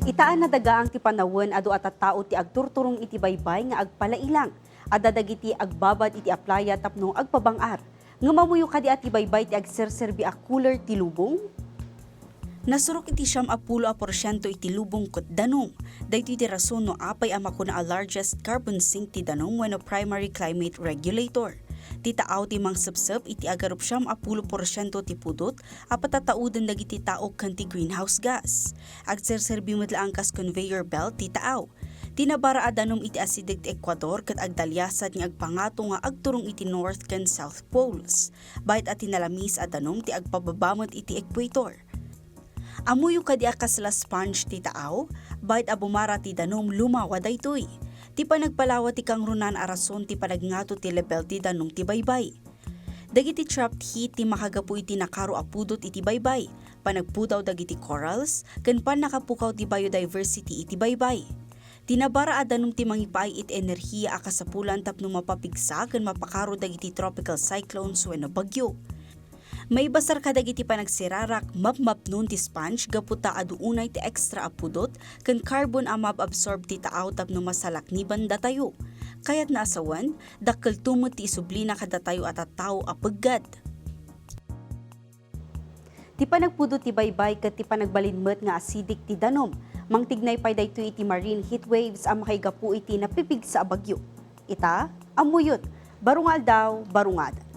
Itaan nadagaang ti panawen adu at taaw ti agturturong iti baybay nga agpalailang. Adadagiti agbabad iti aplaya tapno agpabangar. Nga mamuyo kadi at ti baybay ti agserserbi a cooler ti lubong. Nasurok iti 70% iti lubong ket danong. Daytoy ti rason no apay ama kuna a largest carbon sink ti danong wenno primary climate regulator. Ti taaw ti mangsepsep iti agarup 70% ti pudot a patataudan dagiti tao ken ti greenhouse gas. Agserserbi met laang kas conveyor belt ti taaw. Tinabara adanom iti acidic ti Ecuador ket agdalyasad nga agpangato nga agturong iti North ken South Poles. Bayat at tinalamis adanom ti agpababamot iti equator. Amuyo kadi kasla sponge ti taaw, bayat abumara ti danom lumawa daytoy. Ti panagpalawa ti kangrunan a rason ti panagnato ti level ti danong ti baybay. Dagiti trapped heat ti makagapu iti nakaro apudot iti baybay, panagpudaw dagiti corals, ken panakapukaw ti biodiversity iti baybay. Tinabara adanong ti mangipaay iti enerhiya a kasapulan tapno mapapigsa ken mapakaro dagiti tropical cyclones wenno bagyo. May basar kadagiti panagsirarak mapmapnon ti sponge gaputa aduunay ti extra apudot ken carbon a mababsorb ti taaw tapno masalakniban datayo. Kaya't naasawan, dakkel tumot ti isublina kadatayo at taw a peggad. Ti panagpudot ti baybay ket ti panagbalinmet nga acidic ti danom. Mangtignay pay daytoy iti marine heat waves a makaigapu iti napipig sa bagyo. Ita, amuyot, barungal daw, barungad.